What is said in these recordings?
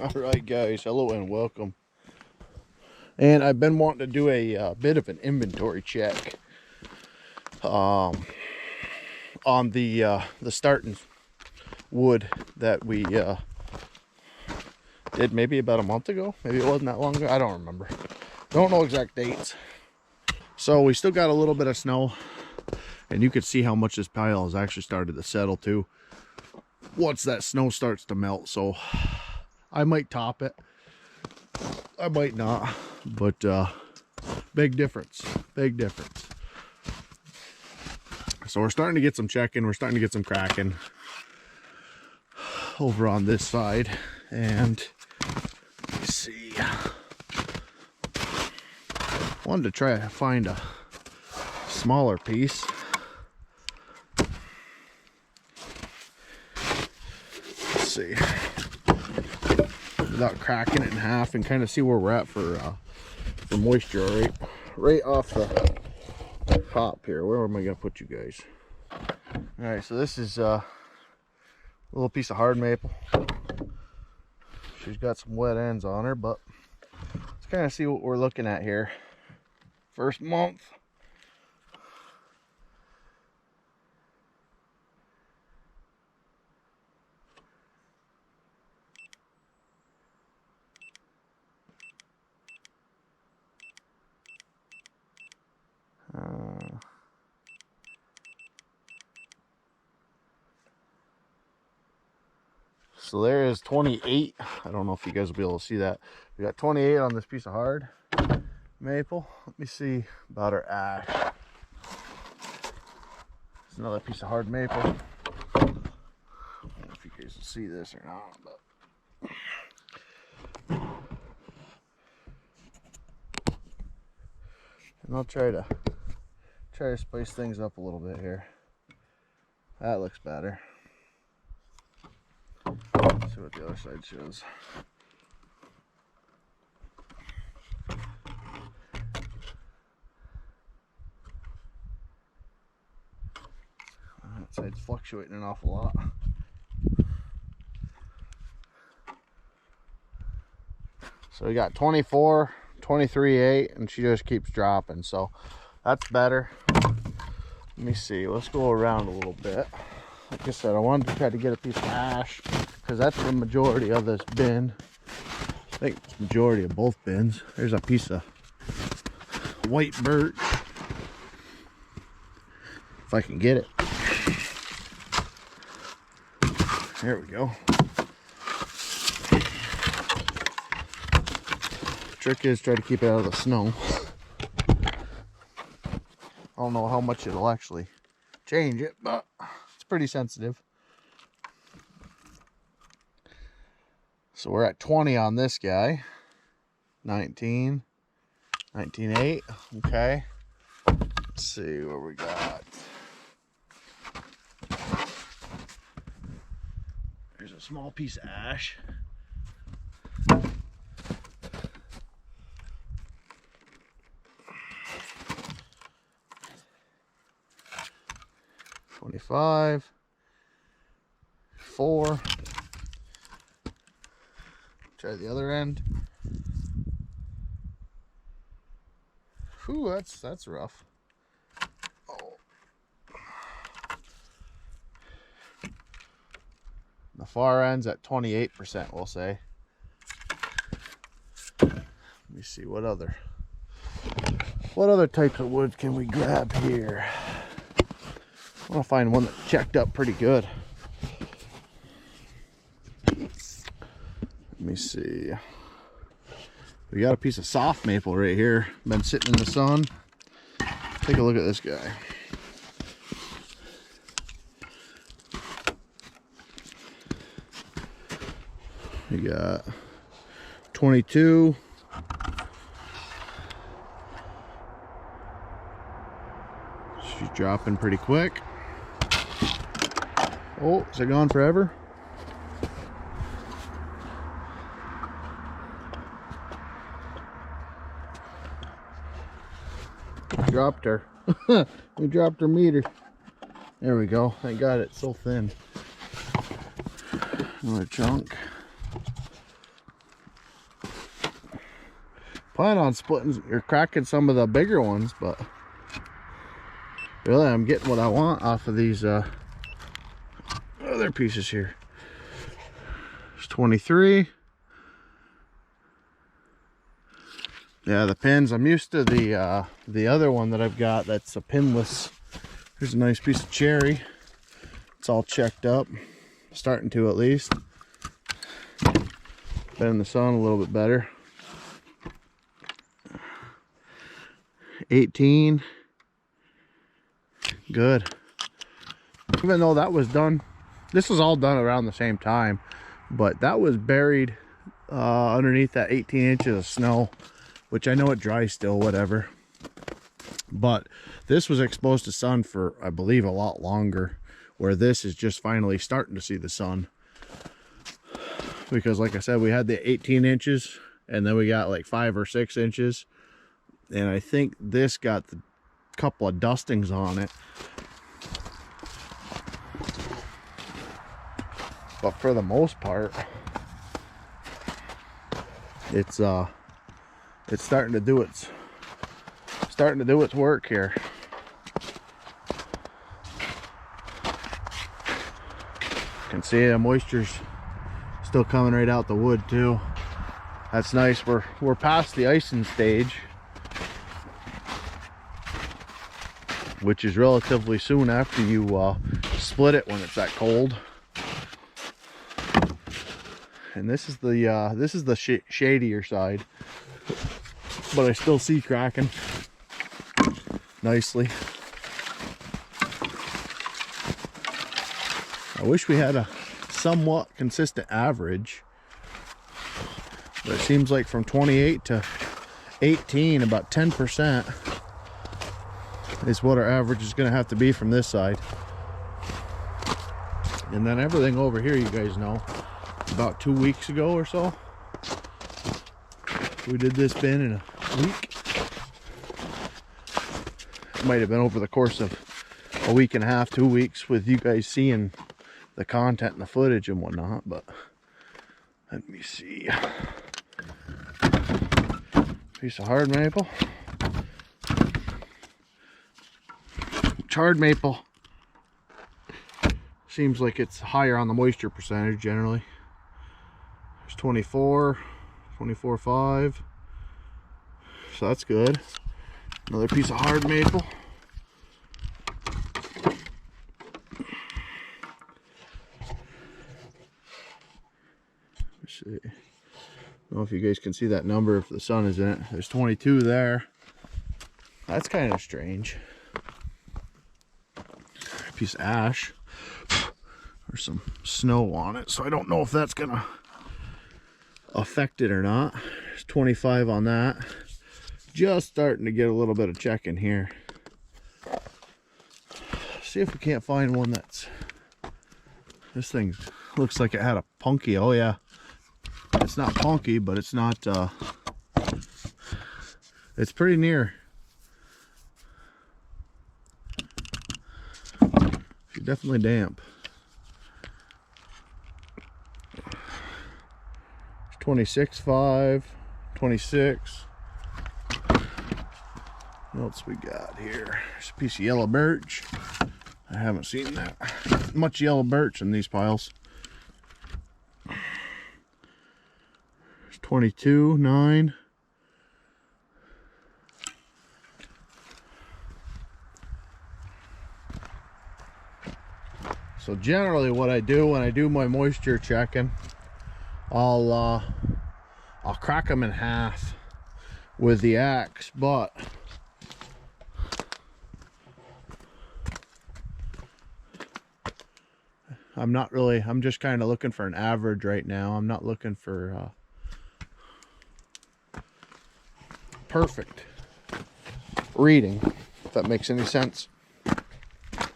Alright guys, hello and welcome. And I've been wanting to do a bit of an inventory check on the starting wood that we did maybe about a month ago. Maybe it wasn't that long ago. I don't remember. Don't know exact dates. So we still got a little bit of snow, and you can see how much this pile has actually started to settle too once that snow starts to melt. So I might top it, I might not, but big difference. So we're starting to get some checking, we're starting to get some cracking over on this side. And let's see, wanted to try to find a smaller piece. Let's see, without cracking it in half, and kind of see where we're at for moisture right off the top here. Where am I gonna put you guys? All right, so this is a little piece of hard maple. She's got some wet ends on her, but let's kind of see what we're looking at here. First month. So there is 28. I don't know if you guys will be able to see that. We got 28 on this piece of hard maple. Let me see about our ash. It's another piece of hard maple. I don't know if you guys will see this or not, but and I'll try to spice things up a little bit here. That looks better. Let's see what the other side shows. That side's fluctuating an awful lot. So we got 24, 23.8, and she just keeps dropping, so that's better. Let me see, let's go around a little bit. Like I said, I wanted to try to get a piece of ash because that's the majority of this bin. I think it's the majority of both bins. There's a piece of white birch, if I can get it. There we go. The trick is try to keep it out of the snow. I don't know how much it'll actually change it, but it's pretty sensitive. So we're at 20 on this guy. 19, 19.8. Okay. Let's see what we got. There's a small piece of ash. $25, 4. Try the other end. Whew, that's rough. Oh. The far end's at 28%, we'll say. Let me see what other types of wood can we grab here. I want to find one that checked up pretty good. Let me see. We got a piece of soft maple right here. Been sitting in the sun. Take a look at this guy. We got 22. She's dropping pretty quick. Oh, is it gone forever? Dropped her. We dropped her meter. There we go. Thank God it's so thin. Another chunk. plan on splitting or cracking some of the bigger ones, but really I'm getting what I want off of these other pieces here. There's 23. Yeah, the pins, I'm used to the other one that I've got that's a pinless. Here's a nice piece of cherry. It's all checked up, starting to at least. Been in the sun a little bit better. 18. Good. Even though that was done, this was all done around the same time, but that was buried underneath that 18 inches of snow, which I know it dries still, whatever. But this was exposed to sun for, I believe, a lot longer, where this is just finally starting to see the sun. Because like I said, we had the 18 inches and then we got like 5 or 6 inches. And I think this got the couple of dustings on it. But for the most part, it's starting to do its work here. You can see the moisture's still coming right out the wood too. That's nice. We're past the icing stage, which is relatively soon after you split it when it's that cold. And this is the shadier side, but I still see cracking nicely. I wish we had a somewhat consistent average, but it seems like from 28 to 18, about 10% is what our average is going to have to be from this side. And then everything over here, you guys know, about 2 weeks ago or so, we did this bin in a week. It might have been over the course of a week and a half, 2 weeks, with you guys seeing the content and the footage and whatnot. But let me see. Piece of hard maple. Charred maple seems like it's higher on the moisture percentage generally. There's 24, 24.5. So that's good. Another piece of hard maple. Let's see. I don't know if you guys can see that number if the sun is in it. There's 22 there. That's kind of strange. A piece of ash. There's some snow on it, so I don't know if that's gonna affect it or not. There's 25 on that. Just starting to get a little bit of check in here. See if we can't find one that's... This thing looks like it had a punky. Oh yeah, it's not punky, but it's not it's pretty near. She's definitely damp. 26.5, 26. What else we got here? There's a piece of yellow birch. I haven't seen that much yellow birch in these piles. There's 22, 9. So generally what I do when I do my moisture checking, I'll crack them in half with the axe, but I'm just kind of looking for an average right now. I'm not looking for perfect reading, if that makes any sense.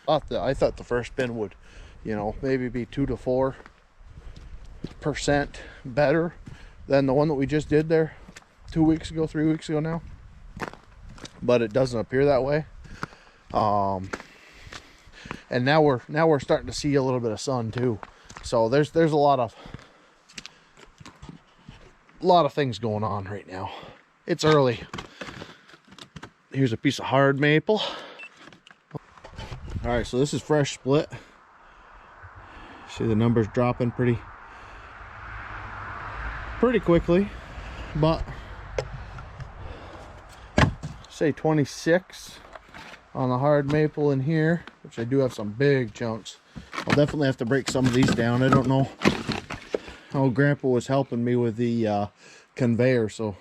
I thought the first bin would, you know, maybe be 2 to 4% better than the one that we just did there 2 weeks ago, 3 weeks ago now, but it doesn't appear that way. And now we're starting to see a little bit of sun too, so there's a lot of things going on right now. it's early. Here's a piece of hard maple. All right, so this is fresh split. See the numbers dropping pretty quickly, but say 26 on the hard maple in here, which I do have some big chunks. I'll definitely have to break some of these down. I don't know how Grandpa was helping me with the conveyor, so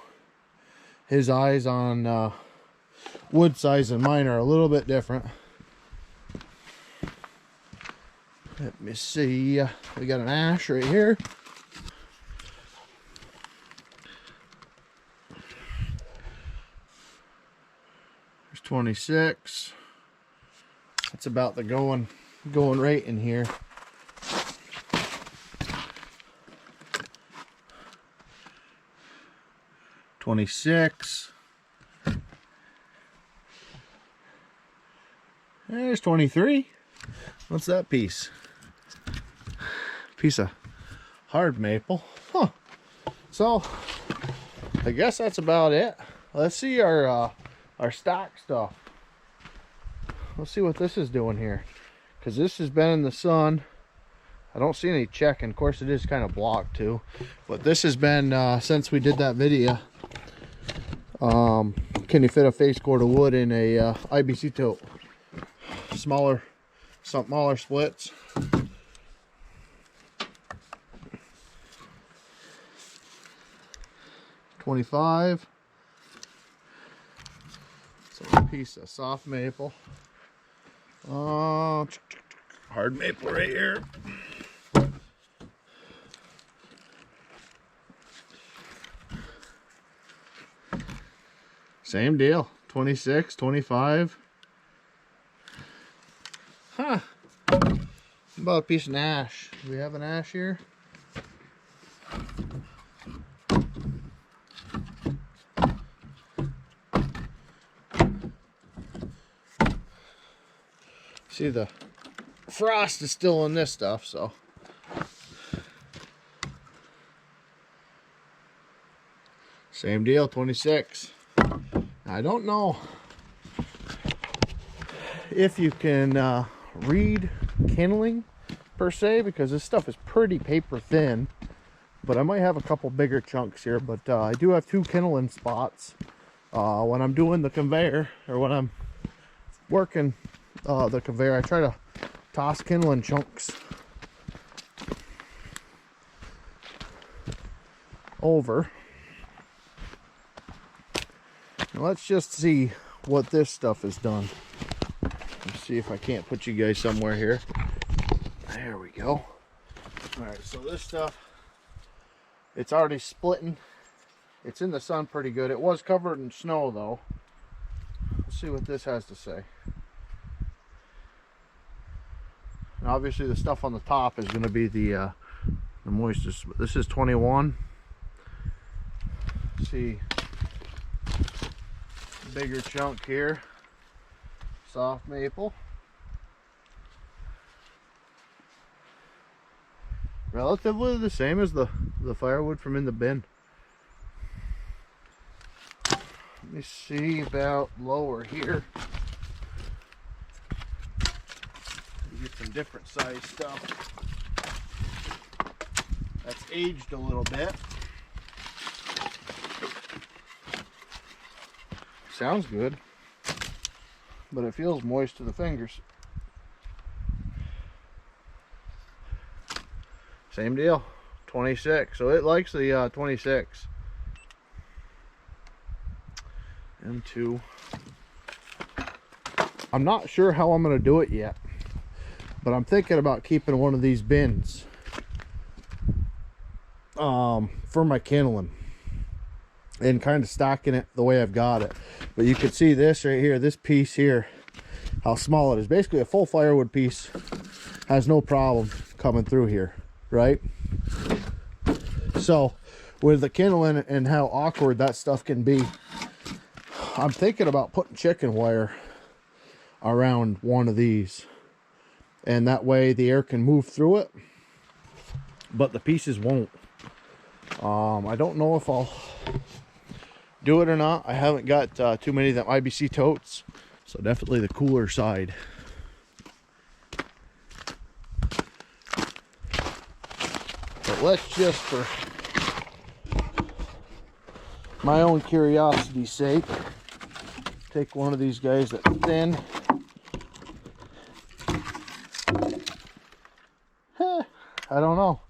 his eyes on wood size and mine are a little bit different. Let me see, we got an ash right here. There's 26. That's about the going rate in here. $26. There's 23. What's that piece? Piece of hard maple. Huh. So I guess that's about it. Let's see our stock stuff. Let's see what this is doing here, because this has been in the sun. I don't see any checking. Of course, it is kind of blocked too, but this has been since we did that video. Can you fit a face cord of wood in a IBC tote? Smaller splits. $25. So a piece of soft maple. Hard maple right here. Same deal. 26, 25. Huh. How about a piece of ash? Do we have an ash here? See, the frost is still in this stuff, so. Same deal, 26. I don't know if you can read kindling per se, because this stuff is pretty paper thin, but I might have a couple bigger chunks here. But I do have 2 kindling spots when I'm doing the conveyor, or when I'm working the conveyor. I try to toss kindling chunks over. Now let's just see what this stuff has done. Let's see if I can't put you guys somewhere here. There we go. All right, so this stuff, it's already splitting. It's in the sun pretty good. It was covered in snow though. Let's see what this has to say. And obviously the stuff on the top is going to be the moisture. This is 21. Let's see, bigger chunk here, soft maple. Relatively the same as the firewood from in the bin. Let me see about lower here. Get some different size stuff. That's aged a little bit. Sounds good, but it feels moist to the fingers. Same deal, 26. So it likes the 26. M2. I'm not sure how I'm going to do it yet, but I'm thinking about keeping one of these bins for my kindling and kind of stocking it the way I've got it. But you can see this right here, this piece here, how small it is. Basically a full firewood piece has no problem coming through here, right? So with the kindling and how awkward that stuff can be, I'm thinking about putting chicken wire around one of these, and that way the air can move through it, but the pieces won't. I don't know if I'll do it or not. I haven't got too many of them IBC totes, so definitely the cooler side. But let's just, for my own curiosity's sake, take one of these guys that's thin. I don't know.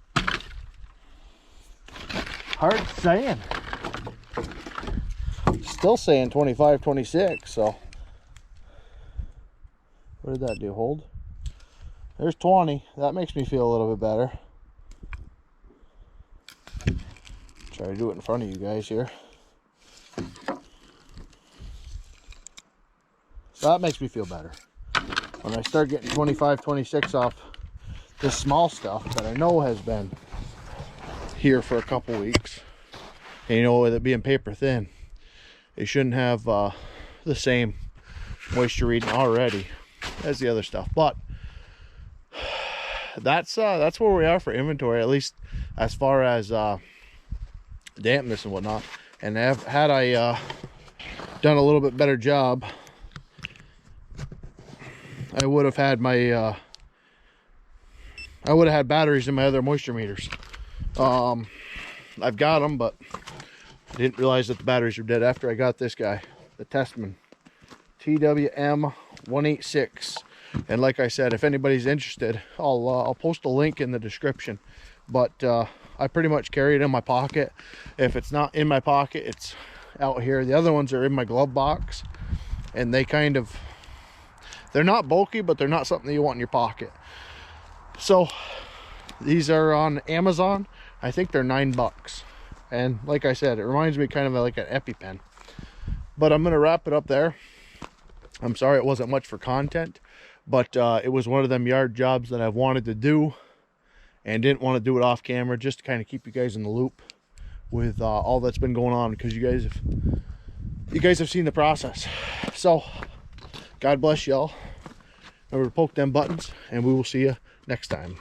Hard saying. Still saying 25, 26, so. What did that do? Hold? There's 20. That makes me feel a little bit better. Try to do it in front of you guys here. So that makes me feel better. When I start getting 25, 26 off this small stuff that I know has been here for a couple weeks, and you know, with it being paper thin, it shouldn't have the same moisture reading already as the other stuff. But that's where we are for inventory, at least as far as dampness and whatnot. And had I done a little bit better job, I would have had my I would have had batteries in my other moisture meters. I've got them, but I didn't realize that the batteries were dead after I got this guy, the Testman TWM 186. And like I said, if anybody's interested, I'll post a link in the description. But I pretty much carry it in my pocket. If it's not in my pocket, it's out here. The other ones are in my glove box, and they kind of, they're not bulky, but they're not something that you want in your pocket. So these are on Amazon. I think they're $9. And like I said, it reminds me kind of like an EpiPen. But I'm gonna wrap it up there. I'm sorry it wasn't much for content, but it was one of them yard jobs that I've wanted to do and didn't want to do it off camera, just to kind of keep you guys in the loop with all that's been going on, because you guys have seen the process. So God bless y'all. Remember to poke them buttons, and we will see you next time.